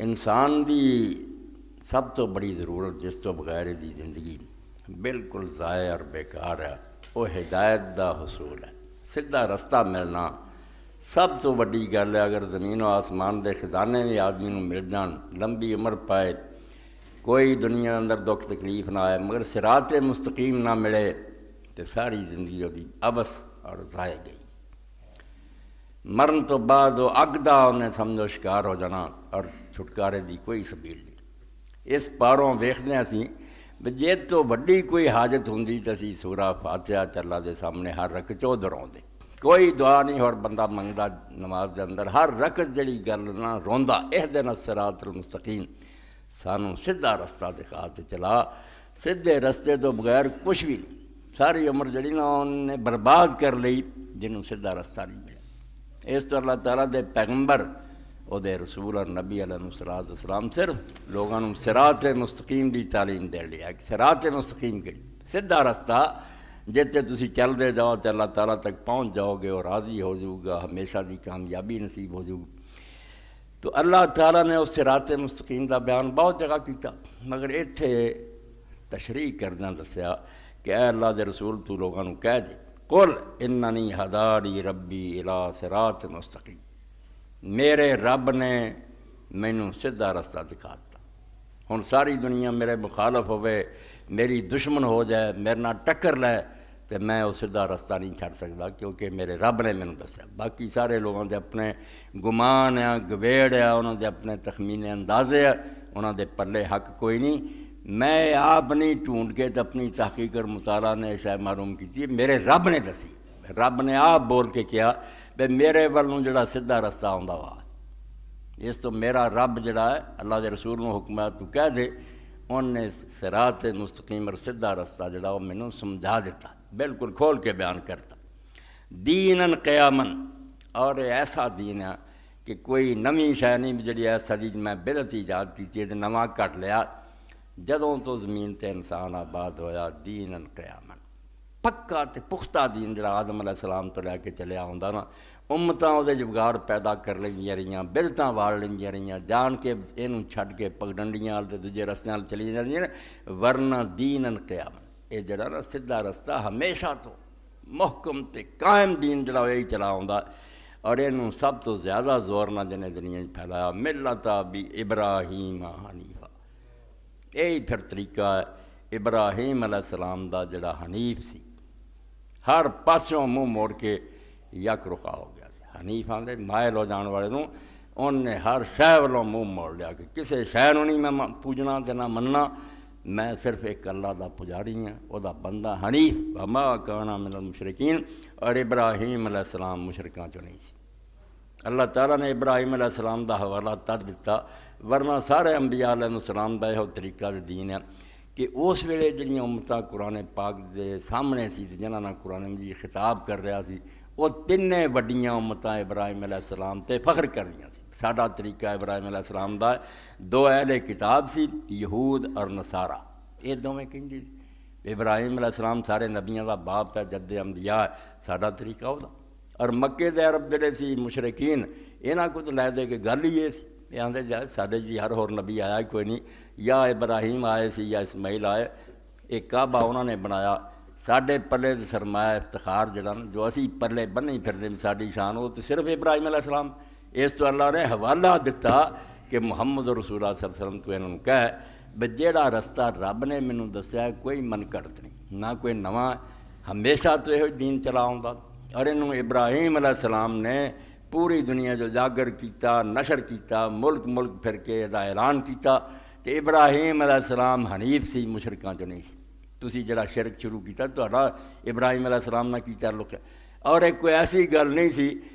انسان دی سب تو بڑی ضرورت جس تو بغیر دی زندگی بالکل ضائع اور بیکار ہے وہ ہدایت دا حصول ہے، سیدھا رستہ ملنا سب تو بڑی گل ہے۔ اگر زمین و آسمان دے خزانے بھی آدمی نوں مل جان، لمبی عمر پائے، کوئی دنیا اندر دکھ تکلیف نہ آئے، مگر صراط مستقیم نہ ملے تو ساری زندگی وہی عبث اور ضائع گئی۔ مرن تو بعد وہ اگ دا انہیں سمجھو شکار ہو جانا اور چھٹکارے دی کوئی سبیل نہیں۔ اس پاروں ویکھدے ہیں اسی جے تو وڈی کوئی حاجت ہوندی تو اسی سورہ فاتحہ اللہ دے سامنے ہر رکعت دہراؤندے، کوئی دعا نہیں اور بندہ منگدا نماز دے اندر ہر رکعت جڑی گل نہ روندا اہدنا الصراط المستقیم، سانوں سیدھا رستہ دکھا تے چلا۔ سیدھے رستے تو بغیر کچھ بھی نہیں، ساری عمر جڑی نا انہیں برباد کر لئی جنہوں سیدھا رستہ نہیں ملا۔ اس تو اللہ تعالیٰ دے پیغمبر او دے رسول اور نبی علیہ السلام صرف لوگوں صراط مستقیم دی تعلیم دے لیا کہ صراط مستقیم کے سیدھا رستہ جتے تسی چل دے جاؤ تو اللہ تعالیٰ تک پہنچ جاؤ گے اور راضی ہو جاؤ گا، ہمیشہ دی کامیابی نصیب ہو جاؤ گی۔ تو اللہ تعالیٰ نے اس صراط مستقیم دا بیان بہت جگہ کیتا، مگر ایتھے تشریح کرنا دسیا کہ اے اللہ دے رسول تو لوگوں کو کہہ دے قل اننی ہدانی ربی الی صراط مستقیم، میرے رب نے مینوں سیدھا رستہ دکھا دتا۔ ہن ساری دنیا میرے مخالف ہوئے، میری دشمن ہو جائے، میرے نال ٹکر لے تو میں وہ سیدھا رستہ نہیں چھڑ سکتا، کیونکہ میرے رب نے مینوں دسیا۔ باقی سارے لوگوں دے اپنے گمان ہے، گویڑ ہے، انہوں دے اپنے تخمین اندازے ہے، انہوں دے پلے حق کوئی نہیں۔ میں آپ نہیں ڈھونڈ کے اپنی تحقیق اور مطالعہ نے شاید معلوم کی، میرے رب نے دسی، رب نے آپ بول کے کیا بے میرے والوں جڑا سیدھا رستہ آندا وا، اس تو میرا رب جڑا ہے اللہ دے رسول نوں حکم ہے تو کہہ دے انہیں صراط مستقیم اور سیدھا رستہ جڑا وہ مینوں سمجھا دیتا، بالکل کھول کے بیان کرتا۔ دیناً قیاماً، اور ایسا دین ہے کہ کوئی نویں شے نہیں جڑی ایسا دی میں بدعت ایجاد کی تے نواں کٹ لیا۔ جدوں تو زمین تے انسان آباد ہویا دیناً قیاماً، پکا تے پختہ دین جڑا آدم علیہ السلام تو لے کے چلیا ہوندا نا، امتاں وہ جگاڑ پیدا کر لیندیاں رہیاں، بدعتاں وال لیندیاں رہیاں، جان کے اینوں چھڈ کے پگڈنڈیاں تے دوجے رستیاں چلی جاندیاں، ورنہ دیناً قیاماً یہ جڑا نا سیدھا رستہ ہمیشہ تو محکم تے قائم دین جڑا یہی چلا ہوندا، اور اینوں سب تو زیادہ زور نہ جنے دنیا پھیلایا ملت ابی ابراہیم حنیفہ۔ یہی پھر طریقہ ہے ابراہیم علیہ السلام دا جڑا حنیف سی، ہر پاسوں منہ موڑ کے یک رخا ہو گیا سی۔ حنیف آندے مائل ہو جان والے نوں انہوں نے ہر شے والوں منہ موڑ لیا کہ کسے شے نوں نہیں میں پوجنا تے نہ مننا، میں صرف ایک اللہ دا پجاری ہاں، وہ دا بندہ حنیف، وما کان من المشرکین، اور ابراہیم علیہ السلام مشرکاں چوں نہیں سی۔ اللہ تعالیٰ نے ابراہیم علیہ السلام دا حوالہ تد دیتا، ورنہ سارے انبیاء علیہ السلام دا یہ طریقہ دین ہے کہ اس ویلے جڑیاں امتاں قرآن پاک دے سامنے سی جنہاں نال قرآن مجید خطاب کر رہا سی، وہ تینے وڈیاں امتاں ابراہیم علیہ السلام تے فخر کر رہی سی۔ ساڈا طریقہ ابراہیم علیہ السلام دا دو اہل کتاب سی، یہود اور نصارہ، یہ دونوں کہندے ابراہیم علیہ السلام سارے نبیاں دا باپ ہے، جد انبیاء، ساڈا طریقہ وہ دا۔ اور مکے دے عرب جڑے سی مشرکین، انہاں کو تو لے دے کے گل ہی یہ سی، یہ آندے جا ساڈے جی ہر ہور نبی آیا کوئی نہیں، یا ابراہیم آئے سی یا اسماعیل آئے، ایک کعبہ انہوں نے بنایا، ساڈے پلے سرمایہ افتخار جڑا نا جو اسی پلے بنی پھرنے ساڈی شان، وہ تو صرف ابراہیم علیہ السلام۔ اس تو اللہ نے حوالہ دیتا کہ محمد رسول اللہ صلی اللہ علیہ وسلم تو انہوں نے کہے بے جیڑا رستہ رب نے مینوں دسیا ہے کوئی من گھڑت نہیں، نہ کوئی نواں، ہمیشہ تو یہ دین چلا آوندا۔ اور انہوں ابراہیم علیہ السلام نے پوری دنیا جو جاگر کیتا، نشر کیتا، ملک ملک پھر کے دا اعلان کیتا کہ ابراہیم علیہ السلام حنیف سی، مشرکاں چوں نہیں سی۔ تسی جڑا شرک شروع کیتا تہاڈا ابراہیم علیہ السلام نہ کی تعلق ہے، اور ایک کوئی ایسی گل نہیں سی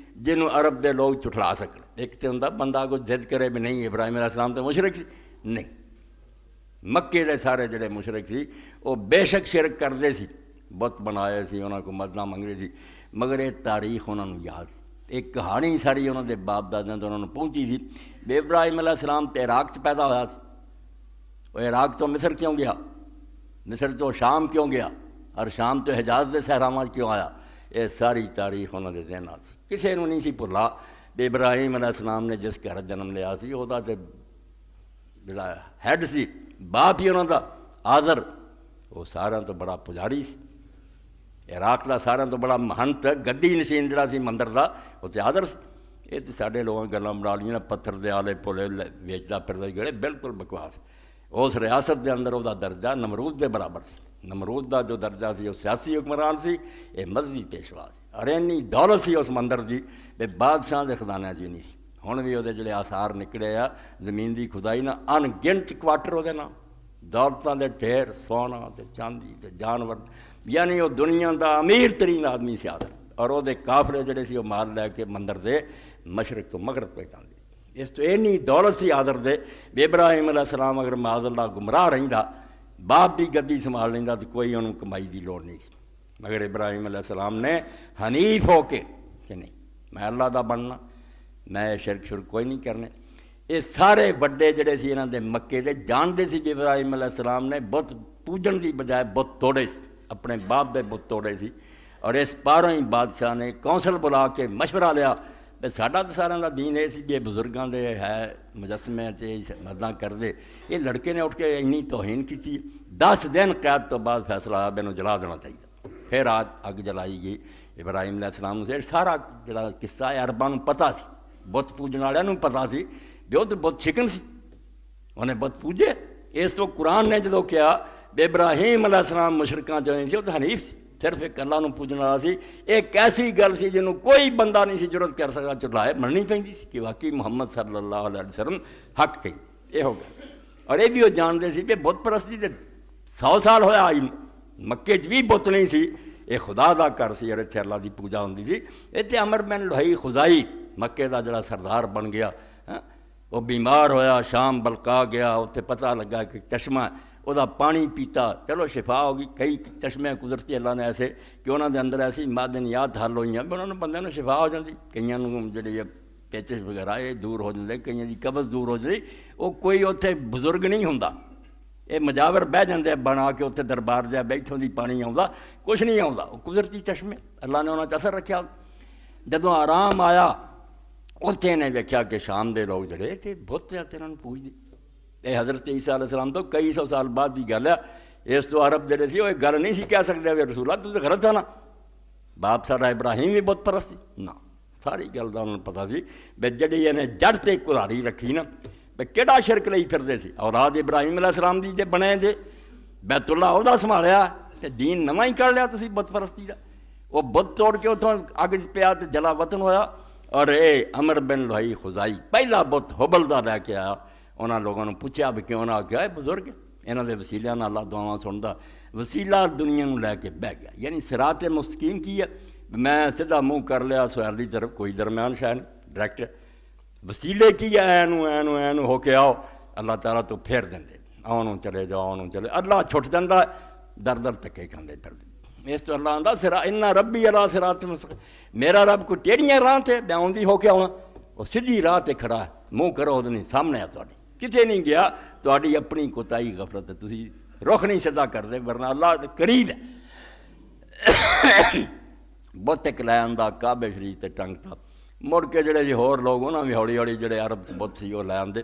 جنہوں عرب دے لوگ چٹھلا سکن۔ ایک تو ہوندا بندہ کو ضد کرے بھی نہیں ابراہیم علیہ السلام تو مشرک سی، نہیں، مکے دے سارے جڑے مشرک سی وہ بے شک شرک کردے سی، بت بنائے سی، انہاں کو مدداں منگدے سی، مگر یہ تاریخ انہوں نے یاد سی۔ ایک کہانی ساری انہوں دے باپ دادیاں تو انہوں نے پہنچی تھی بے ابراہیم علیہ السلام تے عراق چ پیدا ہوا سی، وہ عراق تو مصر کیوں گیا، مصر تو شام کیوں گیا، اور شام تو حجاز دے صحراواں کیوں آیا، یہ ساری تاریخ انہوں دے ذہنات سی۔ کسے نوں نہیں سی بھلا بے ابراہیم علیہ السلام نے جس گھر جنم لیا سی وہ تے ਜਿਹੜਾ ਹੈੱਡ ਸੀ, ਬਾਪ ਹੀ ਉਹਨਾਂ ਦਾ ਆਜ਼ਰ, ਉਹ ਸਾਰਿਆਂ ਤੋਂ ਬੜਾ ਪੁਜਾਰੀ ਸੀ। ਇਰਾਕ ਦਾ ਸਾਰਿਆਂ ਤੋਂ ਬੜਾ ਮਹੰਤ ਗੱਦੀ ਨਸ਼ੀਨ ਜਿਹੜਾ ਸੀ ਮੰਦਰ ਦਾ, ਉਹ ਤੇ ਆਦਰ ਸੀ। ਇਹ ਤਾਂ ਸਾਡੇ ਲੋਕਾਂ ਗੱਲਾਂ ਬਣਾ ਲਈਆਂ, ਪੱਥਰ ਦੇ ਆਲੇ ਪੁਲੇ ਵੇਚਦਾ ਫਿਰਦਾ ਜਿਹੜੇ, ਬਿਲਕੁਲ ਬਕਵਾਸ। ਉਸ ਰਿਆਸਤ ਦੇ ਅੰਦਰ ਉਹਦਾ ਦਰਜਾ ਨਮਰੂਦ ਦੇ ਬਰਾਬਰ ਸੀ। ਨਮਰੂਦ ਦਾ ਜੋ ਦਰਜਾ ਸੀ ਉਹ ਸਿਆਸੀ ਹੁਕਮਰਾਨ ਸੀ, ਇਹ ਮਜ਼ਹਬੀ ਪੇਸ਼ਵਾ ਸੀ। ਔਰ ਇੰਨੀ ਦੌਲਤ ਸੀ ਉਸ ਮੰਦਰ ਦੀ ਵੀ ਬਾਦਸ਼ਾਹ ਦੇ ਖਜ਼ਾਨਿਆਂ 'ਚ ਵੀ ਨਹੀਂ ਸੀ। ਹੁਣ ਵੀ ਉਹਦੇ ਜਿਹੜੇ ਆਸਾਰ ਨਿਕਲੇ ਆ ਜ਼ਮੀਨ ਦੀ ਖੁਦਾਈ ਨਾਲ, ਅਣਗਿਣਤ ਕੁਆਟਰ ਉਹਦੇ ਨਾਲ, ਦੌਲਤਾਂ ਦੇ ਢੇਰ, ਸੋਨਾ ਅਤੇ ਚਾਂਦੀ ਅਤੇ ਜਾਨਵਰ, ਯਾਨੀ ਉਹ ਦੁਨੀਆ ਦਾ ਅਮੀਰ ਤਰੀਨ ਆਦਮੀ ਸੀ ਆਦਰ। ਔਰ ਉਹਦੇ ਕਾਫਲੇ ਜਿਹੜੇ ਸੀ ਉਹ ਮਾਲ ਲੈ ਕੇ ਮੰਦਰ ਦੇ ਮਸ਼ਰਕ ਤੋਂ ਮਗਰਬ ਪਹੁੰਚਾਉਂਦੇ। ਇਸ ਤੋਂ ਇੰਨੀ ਦੌਲਤ ਸੀ ਆਦਰ ਦੇ ਵੀ ਇਬਰਾਹੀਮ ਅਲੈਹਿਸਲਾਮ ਅਗਰ ਮਾਜ਼ਅੱਲਾ ਗੁੰਮਰਾਹ ਰਹਿੰਦਾ, ਬਾਪ ਦੀ ਗੱਦੀ ਸੰਭਾਲ ਲੈਂਦਾ ਤਾਂ ਕੋਈ ਉਹਨੂੰ ਕਮਾਈ ਦੀ ਲੋੜ ਨਹੀਂ ਸੀ। ਮਗਰ ਇਬਰਾਹੀਮ ਅਲੈਹਿਸਲਾਮ ਨੇ ਹਨੀਫ ਹੋ ਕੇ ਕਿ ਨਹੀਂ, ਮੈਂ ਅੱਲਾ ਦਾ ਬਣਨਾ, ਮੈਂ ਸ਼ਿਰਕ ਸ਼ੁਰਕ ਕੋਈ ਨਹੀਂ ਕਰਨੇ। ਇਹ ਸਾਰੇ ਵੱਡੇ ਜਿਹੜੇ ਸੀ ਇਹਨਾਂ ਦੇ ਮੱਕੇ ਦੇ ਜਾਣਦੇ ਸੀ ਕਿ ਇਬਰਾਹੀਮ ਅਲੈਹਿਸਲਾਮ ਨੇ ਬੁੱਤ ਪੂਜਣ ਦੀ ਬਜਾਏ ਬੁੱਤ ਤੋੜੇ ਸੀ, ਆਪਣੇ ਬਾਪ ਦੇ ਬੁੱਤ ਤੋੜੇ ਸੀ। ਔਰ ਇਸ ਪਾਰੋਂ ਹੀ ਬਾਦਸ਼ਾਹ ਨੇ ਕੌਂਸਲ ਬੁਲਾ ਕੇ ਮਸ਼ਵਰਾ ਲਿਆ ਵੀ ਸਾਡਾ ਤਾਂ ਸਾਰਿਆਂ ਦਾ ਦੀਨ ਇਹ ਸੀ ਕਿ ਇਹ ਬਜ਼ੁਰਗਾਂ ਦੇ ਹੈ ਮੁਜੱਸਮੇ 'ਤੇ ਮਦਦਾਂ ਕਰਦੇ, ਇਹ ਲੜਕੇ ਨੇ ਉੱਠ ਕੇ ਇੰਨੀ ਤੋਹੀਨ ਕੀਤੀ। 10 ਦਿਨ ਕੈਦ ਤੋਂ ਬਾਅਦ ਫੈਸਲਾ ਆਇਆ ਵੀ ਇਹਨੂੰ ਜਲਾ ਦੇਣਾ ਚਾਹੀਦਾ। ਫਿਰ ਅੱਗ ਜਲਾਈ ਗਈ। ਇਬਰਾਹੀਮ ਅਲੈਹਿਸਲਾਮ ਨੂੰ ਸਾਰਾ ਜਿਹੜਾ ਕਿੱਸਾ ਹੈ ਅਰਬਾਂ ਨੂੰ ਪਤਾ ਸੀ, ਬੁੱਤ ਪੂਜਣ ਵਾਲਿਆਂ ਨੂੰ ਪਤਾ ਸੀ ਵੀ ਉਹ ਤਾਂ ਬੁੱਤ ਛਿਕਣ ਸੀ, ਉਹਨੇ ਬੁੱਤ ਪੂਜੇ। ਇਸ ਤੋਂ ਕੁਰਾਨ ਨੇ ਜਦੋਂ ਕਿਹਾ ਵੀ ਇਬਰਾਹੀਮ ਅਲੈਹਿਸਲਾਮ ਮੁਸ਼ਰਿਕਾਂ 'ਚੋਂ ਨਹੀਂ ਸੀ, ਉਹ ਤਾਂ ਹਨੀਫ ਸੀ, ਸਿਰਫ ਇੱਕ ਅੱਲਾ ਨੂੰ ਪੂਜਣ ਵਾਲਾ ਸੀ। ਇਹ ਇੱਕ ਐਸੀ ਗੱਲ ਸੀ ਜਿਹਨੂੰ ਕੋਈ ਬੰਦਾ ਨਹੀਂ ਸੀ ਜੁਰਅਤ ਕਰ ਸਕਦਾ ਝੁਠਲਾਏ, ਮੰਨਣੀ ਪੈਂਦੀ ਸੀ ਕਿ ਵਾਕਈ ਮੁਹੰਮਦ ਸੱਲੱਲਾਹੁ ਅਲੈਹਿ ਵਸੱਲਮ ਹੱਕ ਕਹੀ। ਇਹੋ ਗੱਲ। ਔਰ ਇਹ ਵੀ ਉਹ ਜਾਣਦੇ ਸੀ ਕਿ ਬੁੱਤ ਪ੍ਰਸਤੀ ਦੇ 100 ਸਾਲ ਹੋਇਆ ਆਈ, ਮੱਕੇ 'ਚ ਵੀ ਬੁੱਤ ਨਹੀਂ ਸੀ, ਇਹ ਖੁਦਾ ਦਾ ਘਰ ਸੀ ਔਰ ਇੱਥੇ ਅੱਲਾ ਦੀ ਪੂਜਾ ਹੁੰਦੀ ਸੀ। ਇੱਥੇ ਅਮਰ ਬਿਨ ਲੁਹਈ ਖੁਜ਼ਾਈ ਮੱਕੇ ਦਾ ਜਿਹੜਾ ਸਰਦਾਰ ਬਣ ਗਿਆ, ਉਹ ਬਿਮਾਰ ਹੋਇਆ, ਸ਼ਾਮ ਬਲਕਾ ਗਿਆ, ਉੱਥੇ ਪਤਾ ਲੱਗਾ ਕਿ ਚਸ਼ਮਾ, ਉਹਦਾ ਪਾਣੀ ਪੀਤਾ, ਚਲੋ ਸ਼ਿਫਾ ਹੋ ਗਈ। ਕਈ ਚਸ਼ਮੇ ਕੁਦਰਤੀ ਅੱਲਾ ਨੇ ਐਸੇ ਕਿ ਉਹਨਾਂ ਦੇ ਅੰਦਰ ਐਸੀ ਮਾਦਨਿਆਤ ਹੱਲ ਹੋਈਆਂ ਵੀ ਉਹਨਾਂ ਨੂੰ ਬੰਦਿਆਂ ਨੂੰ ਸ਼ਿਫਾ ਹੋ ਜਾਂਦੀ। ਕਈਆਂ ਨੂੰ ਜਿਹੜੇ ਪੇਚਿਸ ਵਗੈਰਾ ਇਹ ਦੂਰ ਹੋ ਜਾਂਦੇ, ਕਈਆਂ ਦੀ ਕਬਜ਼ ਦੂਰ ਹੋ ਜਾਂਦੀ। ਉਹ ਕੋਈ ਉੱਥੇ ਬਜ਼ੁਰਗ ਨਹੀਂ ਹੁੰਦਾ, ਇਹ ਮਜਾਵਰ ਬਹਿ ਜਾਂਦੇ ਬਣਾ ਕੇ ਉੱਥੇ ਦਰਬਾਰ ਜਿਹਾ, ਬੈਠੋਂ ਦੀ ਪਾਣੀ ਆਉਂਦਾ, ਕੁਛ ਨਹੀਂ ਆਉਂਦਾ, ਉਹ ਕੁਦਰਤੀ ਚਸ਼ਮੇ ਅੱਲਾ ਨੇ ਉਹਨਾਂ 'ਚ ਅਸਰ ਰੱਖਿਆ। ਜਦੋਂ ਆਰਾਮ ਆਇਆ ਉੱਥੇ ਇਹਨੇ ਵੇਖਿਆ ਕਿ ਸ਼ਾਮ ਦੇ ਲੋਕ ਜਿਹੜੇ ਤੇ ਬੁੱਤ ਆ ਤੇ ਇਹਨਾਂ ਨੂੰ ਪੂਜਦੇ। ਇਹ ਹਜ਼ਰਤ ਈਸਾ ਅਲੈਹਿਸਲਾਮ ਤੋਂ ਕਈ ਸੌ ਸਾਲ ਬਾਅਦ ਦੀ ਗੱਲ ਆ। ਇਸ ਤੋਂ ਅਰਬ ਜਿਹੜੇ ਸੀ ਉਹ ਇਹ ਗੱਲ ਨਹੀਂ ਸੀ ਕਹਿ ਸਕਦੇ ਵੀ ਰਸੂਲਾ ਤੂੰ ਤਾਂ ਗਲਤ ਆ ਨਾ, ਬਾਪ ਸਾਡਾ ਇਬਰਾਹੀਮ ਵੀ ਬੁੱਤ ਪਰਸਤ ਸੀ ਨਾ। ਸਾਰੀ ਗੱਲ ਦਾ ਉਹਨਾਂ ਨੂੰ ਪਤਾ ਸੀ ਵੀ ਜਿਹੜੀ ਇਹਨੇ ਜੜ 'ਤੇ ਕੁਹਾੜੀ ਰੱਖੀ ਨਾ, ਵੀ ਕਿਹੜਾ ਸ਼ਿਰਕ ਲਈ ਫਿਰਦੇ ਸੀ। ਔਲਾਦ ਇਬਰਾਹੀਮ ਅਲੈਹਿਸਲਾਮ ਦੀ ਜੇ ਬਣੇ ਜੇ, ਬੈਤੁੱਲਾ ਉਹਦਾ ਸੰਭਾਲਿਆ ਅਤੇ ਦੀਨ ਨਵਾਂ ਹੀ ਕਰ ਲਿਆ ਤੁਸੀਂ ਬੁੱਤ ਪਰਸਤੀ ਦਾ। ਉਹ ਬੁੱਤ ਤੋੜ ਕੇ ਉੱਥੋਂ ਅੱਗ 'ਚ ਪਿਆ ਅਤੇ ਜਲਾ ਵਤਨ ਹੋਇਆ। ਔਰ ਇਹ ਅਮਰ ਬਿਨ ਲੁਹਈ ਖੁਜ਼ਾਈ ਪਹਿਲਾ ਬੁੱਤ ਹੁਬਲ ਦਾ ਲੈ ਕੇ ਆਇਆ। ਉਹਨਾਂ ਲੋਕਾਂ ਨੂੰ ਪੁੱਛਿਆ ਵੀ ਕਿਉਂ ਨਾ, ਆ ਗਿਆ ਇਹ ਬਜ਼ੁਰਗ, ਇਹਨਾਂ ਦੇ ਵਸੀਲਿਆਂ ਨਾਲ ਅੱਲਾ ਦੁਆਵਾਂ ਸੁਣਦਾ। ਵਸੀਲਾ ਦੁਨੀਆ ਨੂੰ ਲੈ ਕੇ ਬਹਿ ਗਿਆ, ਯਾਨੀ ਸਿਰਾਤ ਮੁਸਤਕੀਮ ਕੀ ਹੈ, ਮੈਂ ਸਿੱਧਾ ਮੂੰਹ ਕਰ ਲਿਆ ਸਵੈਰ ਦੀ ਤਰਫ, ਕੋਈ ਦਰਮਿਆਨ ਸ਼ਾਇਦ ਡਾਇਰੈਕਟ। ਵਸੀਲੇ ਕੀ ਹੈ, ਐਨੂੰ ਹੋ ਕੇ ਆਓ, ਅੱਲਾਹ ਤਾਲਾ ਤੋਂ ਫੇਰ ਦਿੰਦੇ, ਆਉਣ ਨੂੰ ਚਲੇ ਜਾਓ, ਆਉਣ ਨੂੰ ਚਲੇ, ਅੱਲਾ ਛੁੱਟ ਜਾਂਦਾ, ਦਰ ਦਰ ਧੱਕੇ ਖਾਂਦੇ ਫਿਰਦੇ। ਇਸ ਤੋਂ ਅੱਲਾ ਆਂਦਾ ਸਿਰਾ ਇੰਨਾ ਰੱਬੀ ਅਲਾ ਸਿਰਾਤ ਮੁਸਤਕੀਮ, ਮੇਰਾ ਰੱਬ ਕੋਈ ਟੇੜੀਆਂ ਰਾਹ 'ਤੇ ਆਉਂਦੀ ਹੋ ਕੇ ਆਉਣਾ, ਉਹ ਸਿੱਧੀ ਰਾਹ 'ਤੇ ਖੜਾ, ਮੂੰਹ ਕਰੋ ਉਹਦੇ ਨਹੀਂ ਸਾਹਮਣੇ ਆ, ਤੁਹਾਡੇ ਕਿਤੇ ਨਹੀਂ ਗਿਆ, ਤੁਹਾਡੀ ਆਪਣੀ ਕੋਤਾਹੀ ਗਫਲਤ, ਤੁਸੀਂ ਰੁਖ ਨਹੀਂ ਸਿੱਧਾ ਕਰਦੇ, ਵਰਨਾ ਅੱਲਾ ਦੇ ਕਰੀਬ ਹੈ। ਬੁੱਤ ਇੱਕ ਲੈ ਆਂਦਾ ਕਾਬੇ ਸ਼ਰੀਫ 'ਤੇ ਟੰਗਤਾ। ਮੁੜ ਕੇ ਜਿਹੜੇ ਜੀ ਹੋਰ ਲੋਕ ਉਹਨਾਂ ਵੀ ਹੌਲੀ ਹੌਲੀ ਜਿਹੜੇ ਅਰਬ 'ਚ ਬੁੱਤ ਸੀ ਉਹ ਲੈ ਆਂਦੇ,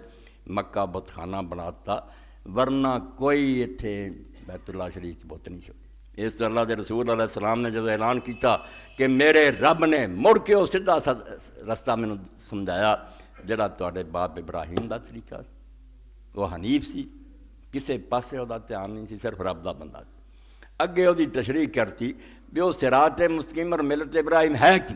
ਮੱਕਾ ਬੁੱਤਖਾਨਾ ਬਣਾ ਦਿੱਤਾ, ਵਰਨਾ ਕੋਈ ਇੱਥੇ ਬੈਤੁੱਲਾ ਸ਼ਰੀਫ 'ਚ ਬੁੱਤ ਨਹੀਂ ਸੀ। ਇਸ ਤੋਂ ਅੱਲਾ ਦੇ ਰਸੂਲ ਅਲੈਹਿਸਲਾਮ ਨੇ ਜਦੋਂ ਐਲਾਨ ਕੀਤਾ ਕਿ ਮੇਰੇ ਰੱਬ ਨੇ ਮੁੜ ਕੇ ਉਹ ਸਿੱਧਾ ਰਸਤਾ ਮੈਨੂੰ ਸਮਝਾਇਆ ਜਿਹੜਾ ਤੁਹਾਡੇ ਬਾਪ ਇਬਰਾਹੀਮ ਦਾ ਤਰੀਕਾ ਸੀ। ਉਹ ਹਨੀਫ ਸੀ, ਕਿਸੇ ਪਾਸੇ ਉਹਦਾ ਧਿਆਨ ਨਹੀਂ ਸੀ, ਸਿਰਫ ਰੱਬ ਦਾ ਬੰਦਾ ਸੀ। ਅੱਗੇ ਉਹਦੀ ਤਸ਼ਰੀਹ ਕਰਤੀ ਵੀ ਉਹ ਸਿਰਾਤ ਮੁਸਤਕੀਮ ਔਰ ਮਿਲਤ ਇਬਰਾਹੀਮ ਹੈ ਕੀ।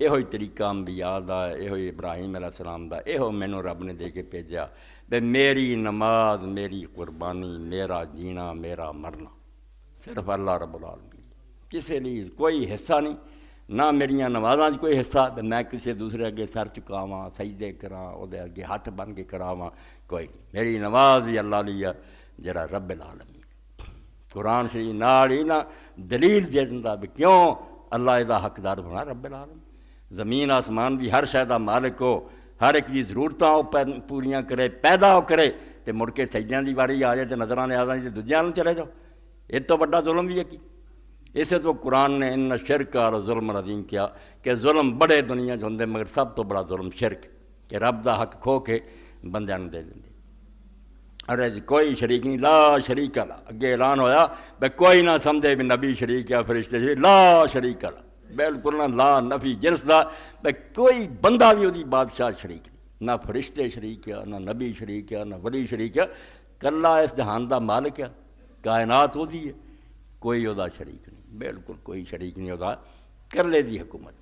ਇਹੋ ਹੀ ਤਰੀਕਾ ਅੰਬੀਆ ਦਾ, ਇਹੋ ਹੀ ਇਬਰਾਹੀਮ ਅਲੈਹਿਸਲਾਮ ਦਾ, ਇਹੋ ਮੈਨੂੰ ਰੱਬ ਨੇ ਦੇ ਕੇ ਭੇਜਿਆ ਵੀ ਮੇਰੀ ਨਮਾਜ਼, ਮੇਰੀ ਕੁਰਬਾਨੀ, ਮੇਰਾ ਜੀਣਾ, ਮੇਰਾ ਮਰਨਾ ਸਿਰਫ ਅੱਲਾ ਰੱਬੁਲ ਆਲਮੀਨ, ਕਿਸੇ ਲਈ ਕੋਈ ਹਿੱਸਾ ਨਹੀਂ, ਨਾ ਮੇਰੀਆਂ ਨਮਾਜ਼ਾਂ 'ਚ ਕੋਈ ਹਿੱਸਾ ਵੀ ਮੈਂ ਕਿਸੇ ਦੂਸਰੇ ਅੱਗੇ ਸਰ ਝੁਕਾਵਾਂ, ਸਜਦੇ ਕਰਾਂ, ਉਹਦੇ ਅੱਗੇ ਹੱਥ ਬੰਨ੍ਹ ਕੇ ਕਰਾਵਾਂ, ਕੋਈ ਨਹੀਂ। ਮੇਰੀ ਨਮਾਜ਼ ਵੀ ਅੱਲਾ ਲਈ ਆ ਜਿਹੜਾ ਰੱਬੁਲ ਆਲਮੀਨ। ਕੁਰਾਨ ਸ਼ਰੀਫ ਨਾਲ ਹੀ ਨਾ ਦਲੀਲ ਦੇ ਦਿੰਦਾ ਵੀ ਕਿਉਂ ਅੱਲਾ ਇਹਦਾ ਹੱਕਦਾਰ ਬਣਾ ਰੱਬੁਲ ਆਲਮੀਨ। ਜ਼ਮੀਨ ਆਸਮਾਨ ਦੀ ਹਰ ਸ਼ੈ ਦਾ ਮਾਲਿਕ ਹੋ, ਹਰ ਇੱਕ ਦੀ ਜ਼ਰੂਰਤਾਂ ਉਹ ਪੂਰੀਆਂ ਕਰੇ, ਪੈਦਾ ਉਹ ਕਰੇ, ਅਤੇ ਮੁੜ ਕੇ ਸਜਦਿਆਂ ਦੀ ਵਾਰੀ ਆ ਜਾਏ ਅਤੇ ਨਜ਼ਰਾਂ ਨੇ ਆ ਜਾਏ ਅਤੇ ਦੂਜਿਆਂ ਨੂੰ ਚਲੇ ਜਾਓ। ਇਹ ਤੋਂ ਵੱਡਾ ਜ਼ੁਲਮ ਵੀ ਹੈ ਕੀ? اسے تو قرآن نے ان شرک اور ظلم عظیم کیا کہ ظلم بڑے دنیا ہوندے مگر سب تو بڑا ظلم شرک کہ رب دا حق کھو کے بندیاں نوں دے دندے۔ ارے جی کوئی شریک نہیں، لا شریک اللہ، اگے اعلان ہویا بھئی کوئی نہ سمجھے بھی نبی شریک یا فرشتے شریک، لا شریک اللہ، بالکل نہ، لا نفی جنس دا، بھئی کوئی بندہ بھی وہی بادشاہ شریک نہیں، نہ فرشتے شریک ہے، نہ نبی شریک ہے، نہ ولی شریک ہے، کلا اس جہان دا مالک ہے، کائنات وہی ہے، کوئی وہدا شریک نہیں، بالکل کوئی شریک نہیں ہوتا، کلے دی حکومت۔